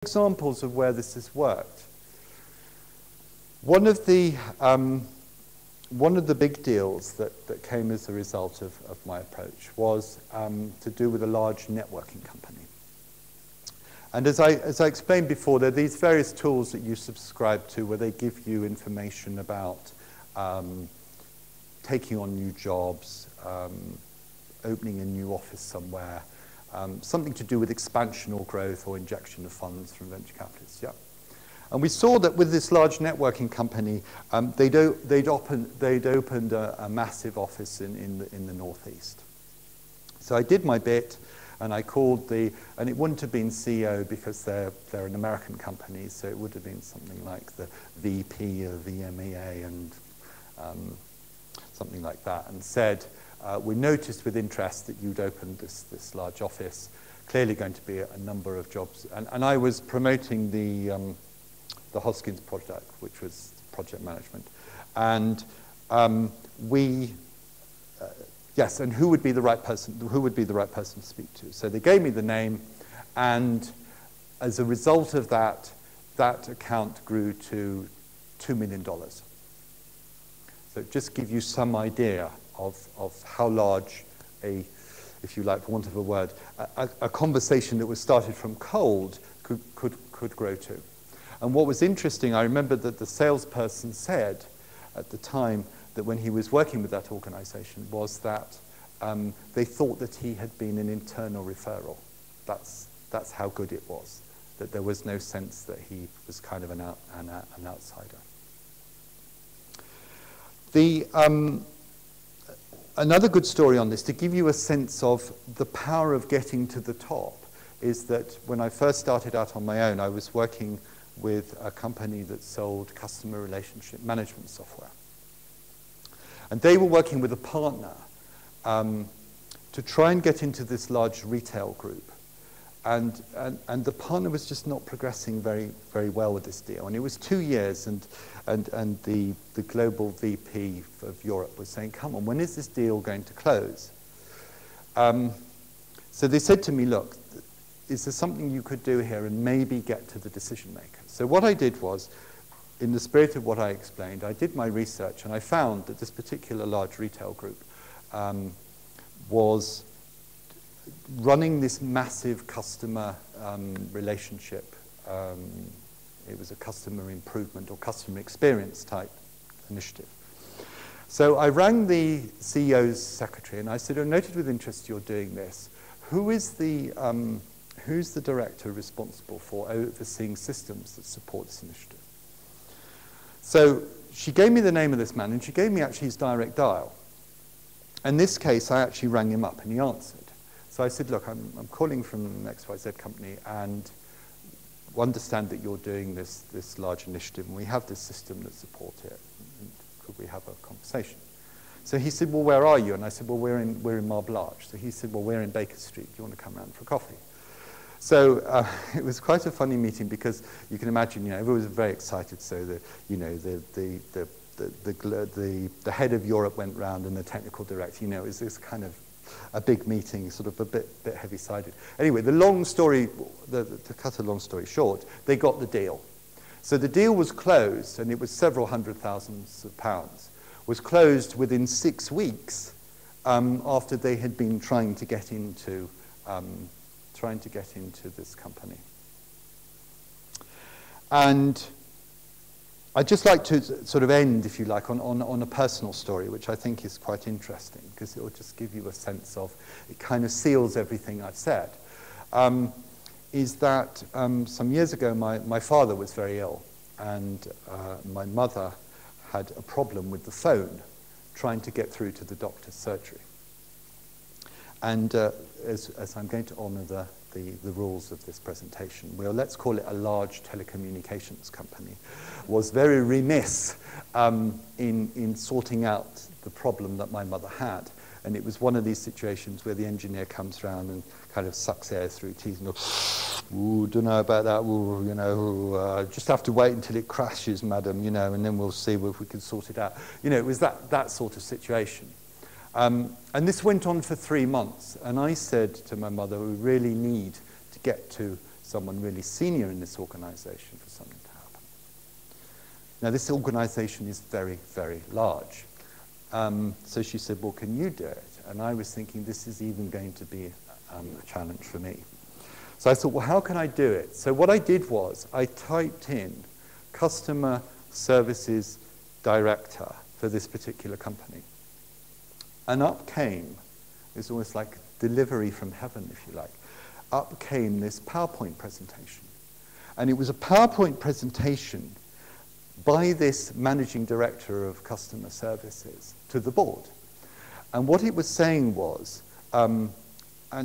Examples of where this has worked. One of the big deals that came as a result of my approach was to do with a large networking company. And as I explained before, there are these various tools that you subscribe to where they give you information about taking on new jobs, opening a new office somewhere, something to do with expansion or growth or injection of funds from venture capitalists. Yeah. And we saw that with this large networking company, they'd opened a massive office in the Northeast. So I did my bit, and I called and it wouldn't have been CEO because they're an American company, so it would have been something like the VP of EMEA and something like that, and said, we noticed with interest that you'd opened this large office, clearly going to be a number of jobs. And I was promoting the Hoskins project, which was project management. And yes, and who would be the right person to speak to? So they gave me the name, and as a result of that, that account grew to $2 million. So just give you some idea of how large if you like, for want of a word, a conversation that was started from cold could grow to. And what was interesting, I remember that the salesperson said at the time that when he was working with that organization was that they thought that he had been an internal referral. That's how good it was, that there was no sense that he was kind of an outsider. Another good story on this, to give you a sense of the power of getting to the top, is that when I first started out on my own, I was working with a company that sold customer relationship management software. And they were working with a partner to try and get into this large retail group. And the partner was just not progressing very, very well with this deal. And it was 2 years, and the global VP of Europe was saying, come on, when is this deal going to close? So they said to me, look, is there something you could do here and maybe get to the decision maker? So what I did was, in the spirit of what I explained, I did my research, and I found that this particular large retail group was running this massive customer relationship. It was a customer improvement or customer experience type initiative. So I rang the CEO's secretary and I said, I noted with interest you're doing this. Who's the director responsible for overseeing systems that support this initiative? So she gave me the name of this man, and she gave me actually his direct dial. In this case, I actually rang him up, and he answered. So I said, look, I'm calling from XYZ company, and understand that you're doing this large initiative, and we have this system that supports it. And could we have a conversation? So he said, well, where are you? And I said, well, we're in Marble Arch. So he said, well, we're in Baker Street. Do you want to come round for coffee? So it was quite a funny meeting because you can imagine, everyone was very excited. So the head of Europe went round and the technical director. It was this kind of a big meeting, sort of a bit heavy-sided. Anyway, to cut a long story short, they got the deal. So the deal was closed, and it was several £100,000s, was closed within 6 weeks after they had been trying to get into this company. And I'd just like to sort of end, if you like, on a personal story, which I think is quite interesting, because it will just give you a sense of, it kind of seals everything I've said, is that some years ago my father was very ill, and my mother had a problem with the phone trying to get through to the doctor's surgery. And as I'm going to honour the rules of this presentation, let's call it a large telecommunications company, was very remiss in sorting out the problem that my mother had. And it was one of these situations where the engineer comes around and kind of sucks air through teeth and goes, ooh, don't know about that, ooh, just have to wait until it crashes, madam, and then we'll see if we can sort it out. It was that sort of situation. And this went on for 3 months, and I said to my mother, we really need to get to someone really senior in this organization for something to happen. Now, this organization is very, very large. So she said, well, can you do it? And I was thinking, this is even going to be a challenge for me. So I thought, well, how can I do it? So what I did was I typed in customer services director for this particular company. And up came, it's almost like delivery from heaven, if you like, up came this PowerPoint presentation. And it was a PowerPoint presentation by this managing director of customer services to the board. And what it was saying was, and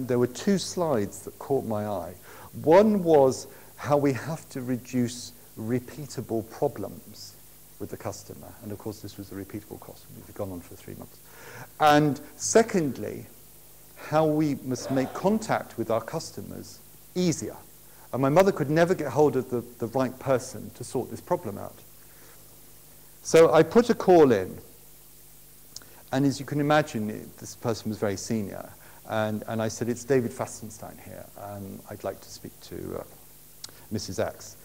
there were two slides that caught my eye. One was how we have to reduce repeatable problems with the customer. And of course, this was a repeatable cost. We've gone on for 3 months. And secondly, how we must make contact with our customers easier. And my mother could never get hold of the right person to sort this problem out. So I put a call in. And as you can imagine, this person was very senior. And I said, it's David Festenstein here. I'd like to speak to Mrs. X.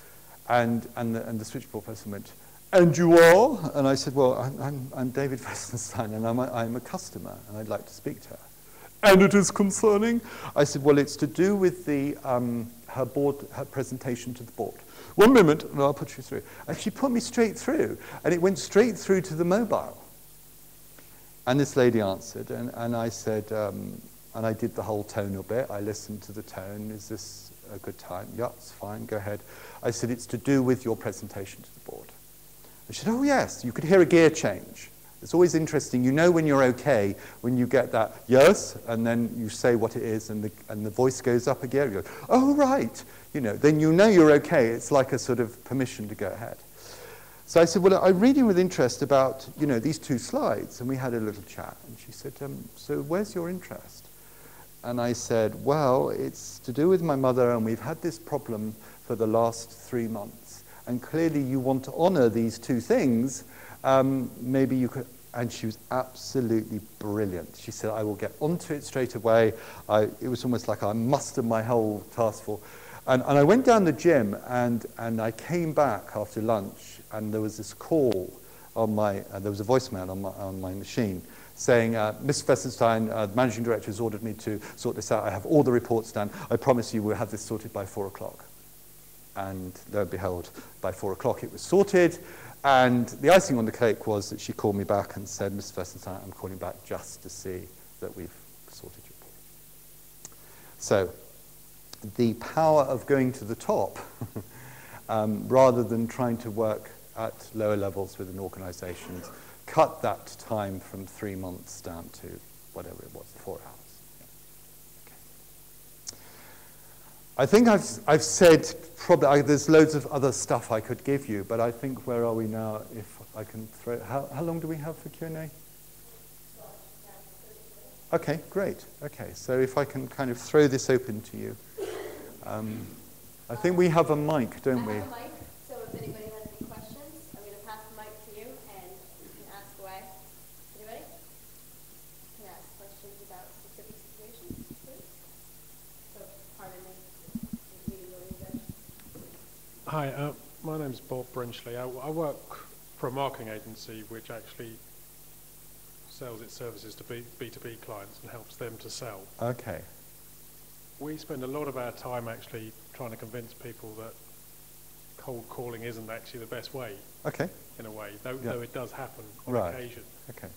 And the switchboard person went, and you are? And I said, well, I'm David Festenstein, and I'm a customer, and I'd like to speak to her. And it is concerning? I said, well, it's to do with her presentation to the board. 1 minute, and I'll put you through. And she put me straight through, and it went straight through to the mobile. And this lady answered, and I said, and I did the whole tonal bit. I listened to the tone. Is this a good time? Yeah, it's fine, go ahead. I said, it's to do with your presentation to the board. And she said, oh yes, you could hear a gear change. It's always interesting. You know when you're okay when you get that yes, and then you say what it is, and the voice goes up again. You go, oh right, then you know you're okay. It's like a sort of permission to go ahead. So I said, well, I'm reading with interest about these two slides, and we had a little chat. And she said, so where's your interest? And I said, well, it's to do with my mother, and we've had this problem for the last 3 months. And clearly you want to honor these two things. Maybe you could. And she was absolutely brilliant. She said, I will get onto it straight away. It was almost like I mustered my whole task force. And I went down the gym, and I came back after lunch, and there was this call on there was a voicemail on my machine saying, Mr. Festenstein, the managing director has ordered me to sort this out. I have all the reports done. I promise you we'll have this sorted by 4 o'clock. And lo and behold, by 4 o'clock it was sorted. And the icing on the cake was that she called me back and said, Mr. Festenstein, I'm calling back just to see that we've sorted your problem. So the power of going to the top, rather than trying to work at lower levels within organizations, cut that time from 3 months down to whatever it was, 4 hours. Okay. I think I've said probably, there's loads of other stuff I could give you, but I think where are we now? If I can throw, how long do we have for Q&A? Okay, great. Okay, so if I can kind of throw this open to you. I think we have a mic, don't we? I have a mic, so if anybody has any questions, I'm going to pass the mic to you, and you can ask away. Anybody? Can ask questions about specific situations, please? So, pardon me. Hi, my name's Bob Brinchley. I work for a marketing agency which actually sells its services to B2B clients and helps them to sell. Okay. We spend a lot of our time actually trying to convince people that cold calling isn't actually the best way. Okay. In a way, though it does happen on right. occasion. Okay.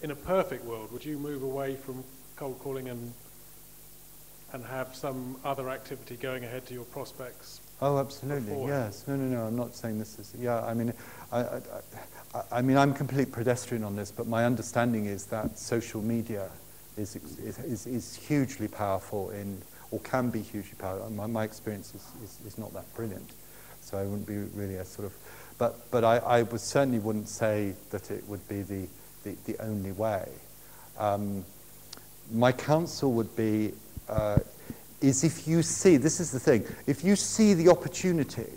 In a perfect world, would you move away from cold calling and have some other activity going ahead to your prospects? Oh, absolutely. Beforehand? Yes. No. I'm not saying this is. Yeah. I mean, I'm complete pedestrian on this, but my understanding is that social media is hugely powerful or can be hugely powerful. My experience is not that brilliant, so I wouldn't be really a sort of. But I certainly wouldn't say that it would be the only way. My counsel would be. Is if you see, this is the thing, if you see the opportunity,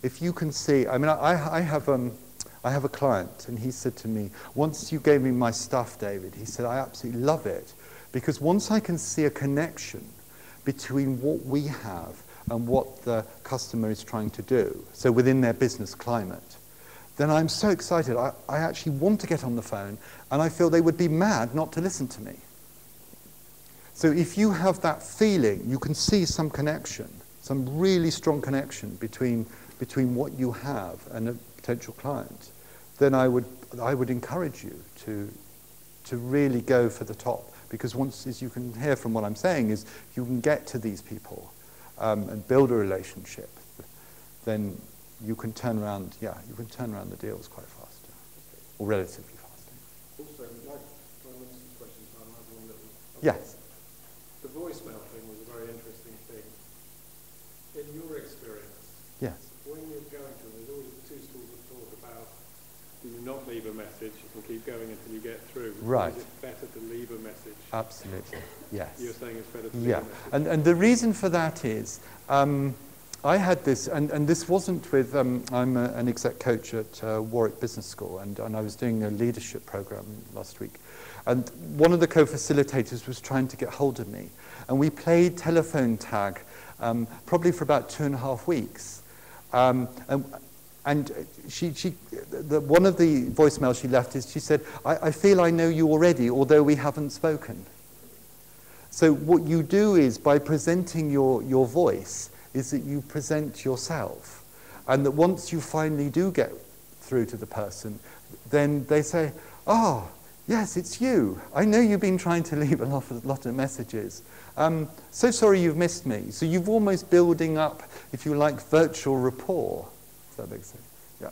if you can see, I mean, I have a client, and he said to me, once you gave me my stuff, David, he said, I absolutely love it, because once I can see a connection between what we have and what the customer is trying to do, so within their business climate, then I'm so excited. I actually want to get on the phone, and I feel they would be mad not to listen to me. So if you have that feeling, you can see some connection, some really strong connection between what you have and a potential client, then I would encourage you to really go for the top. Because once, as you can hear from what I'm saying, is you can get to these people and build a relationship, then you can turn around, you can turn around the deals quite fast, or relatively fast. Also, like Mrs. question, I have one little. Yes. The voicemail thing was a very interesting thing. In your experience, Yes. when you're going to them, there's always two schools of thought about, do you not leave a message and keep going until you get through? Right. Or is it better to leave a message? Absolutely. Yes. You're saying it's better to leave a message. And the reason for that is, I had this, and this wasn't with, I'm an exec coach at Warwick Business School, and I was doing a leadership program last week. And one of the co-facilitators was trying to get hold of me. And we played telephone tag probably for about 2.5 weeks. And one of the voicemails she left is, she said, I feel I know you already, although we haven't spoken. So what you do is, by presenting your voice, is that you present yourself. And that once you finally do get through to the person, then they say, oh, yes, it's you. I know you've been trying to leave a lot of messages. So sorry you've missed me. So you've almost building up, if you like, virtual rapport. Does that make sense? Yeah.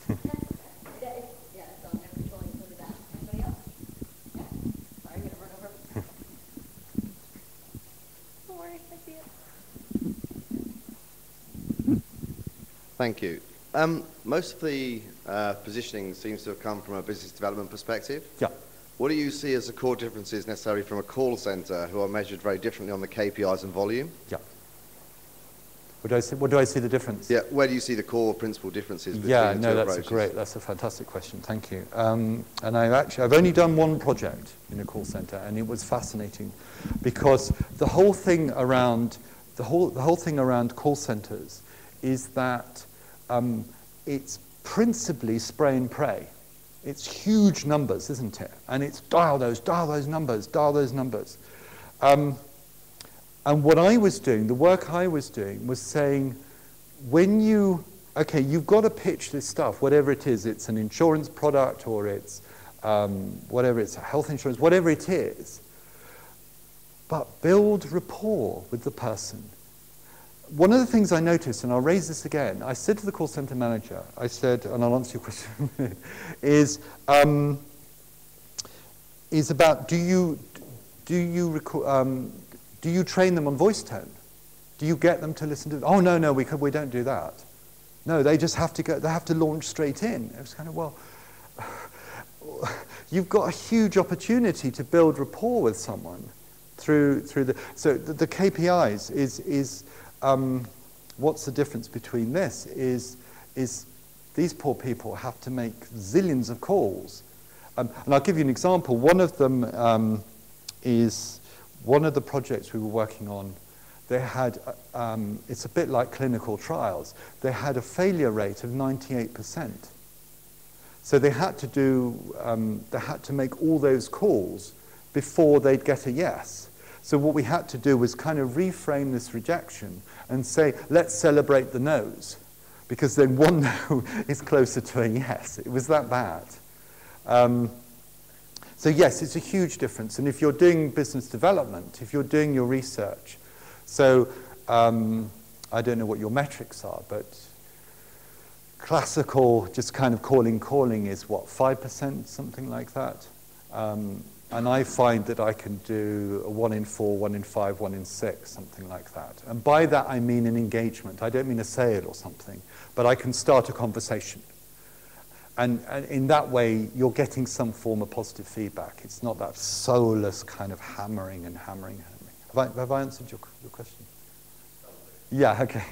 Yeah, it's on there, controlling some of that. Anybody else? Yeah. Sorry, I'm going to run over. Don't worry, I see it. Thank you. Most of the positioning seems to have come from a business development perspective. Yeah. What do you see as the core differences necessarily from a call centre who are measured very differently on the KPIs and volume? Yeah. What do I see the difference? Yeah, where do you see the core principal differences between Yeah, the no, two that's approaches? that's a fantastic question. Thank you. And I've only done one project in a call center, and it was fascinating, because the whole thing around call centers is that it's principally spray and pray. It's huge numbers, isn't it? And it's dial those numbers. And what I was doing, the work I was doing, was saying, you've got to pitch this stuff, whatever it is. It's an insurance product, or it's whatever, it's a health insurance, whatever it is. But build rapport with the person. One of the things I noticed, and I'll raise this again, I said to the call center manager, I said, and I'll answer your question, is about, do you train them on voice tone? Do you get them to listen to? Oh, no, we don't do that. No, they just have to go. They have to launch straight in. It was kind of, well, you've got a huge opportunity to build rapport with someone through the. So the KPIs is what's the difference between this? Is these poor people have to make zillions of calls, and I'll give you an example. One of them is. One of the projects we were working on, they had, it's a bit like clinical trials, they had a failure rate of 98%. So they had to make all those calls before they'd get a yes. So what we had to do was kind of reframe this rejection and say, let's celebrate the no's, because then one no is closer to a yes. It was that bad. So yes, it's a huge difference. And if you're doing business development, if you're doing your research, so I don't know what your metrics are, but classical, just kind of calling is what, 5%, something like that? And I find that I can do a 1 in 4, 1 in 5, 1 in 6, something like that. And by that I mean an engagement. I don't mean a sale or something, but I can start a conversation. And in that way, you're getting some form of positive feedback. It's not that soulless kind of hammering. Have I answered your question? Yeah, okay.